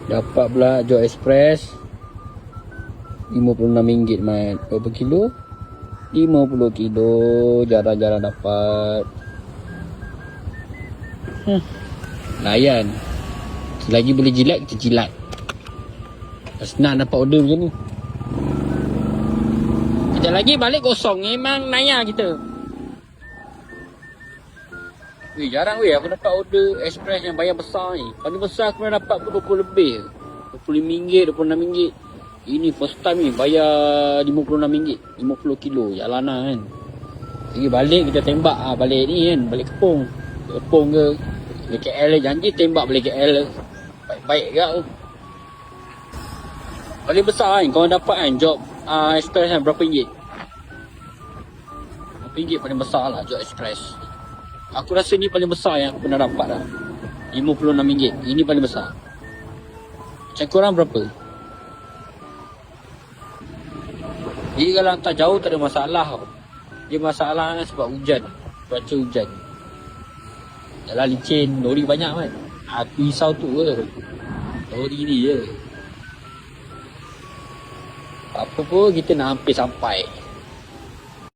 Dapat pula Jok Express RM56 man. Berapa kilo? 50 kilo. Jarang-jarang dapat. Layan. Selagi boleh jilat, kita jilat. Senang dapat order macam ni. Sekejap lagi balik kosong. Memang naya kita. Weh, jarang weh aku dapat order express yang bayar besar ni. Paling besar aku pernah dapat pun 20 lebih. RM25, RM26. Ini first time ni bayar RM56. 50 kilo. Jalanan kan. Lagi balik kita tembak balik ni kan. Balik Kepong. Kepong ke. Balik KL janji tembak balik KL. Baik-baik ke tu. Paling besar kan. Kau dapat kan job express kan berapa ringgit? RM1 paling besar lah job express. Aku rasa ni paling besar yang aku pernah dapat lah. RM56. Ini paling besar. Macam korang berapa? Jadi kalau hantar jauh tak ada masalah tau. Dia masalah kan sebab hujan. Cuaca hujan. Yalah licin. Lori banyak kan. Aku risau tu ke. Lori ni je. Apa pun kita nak hampir sampai.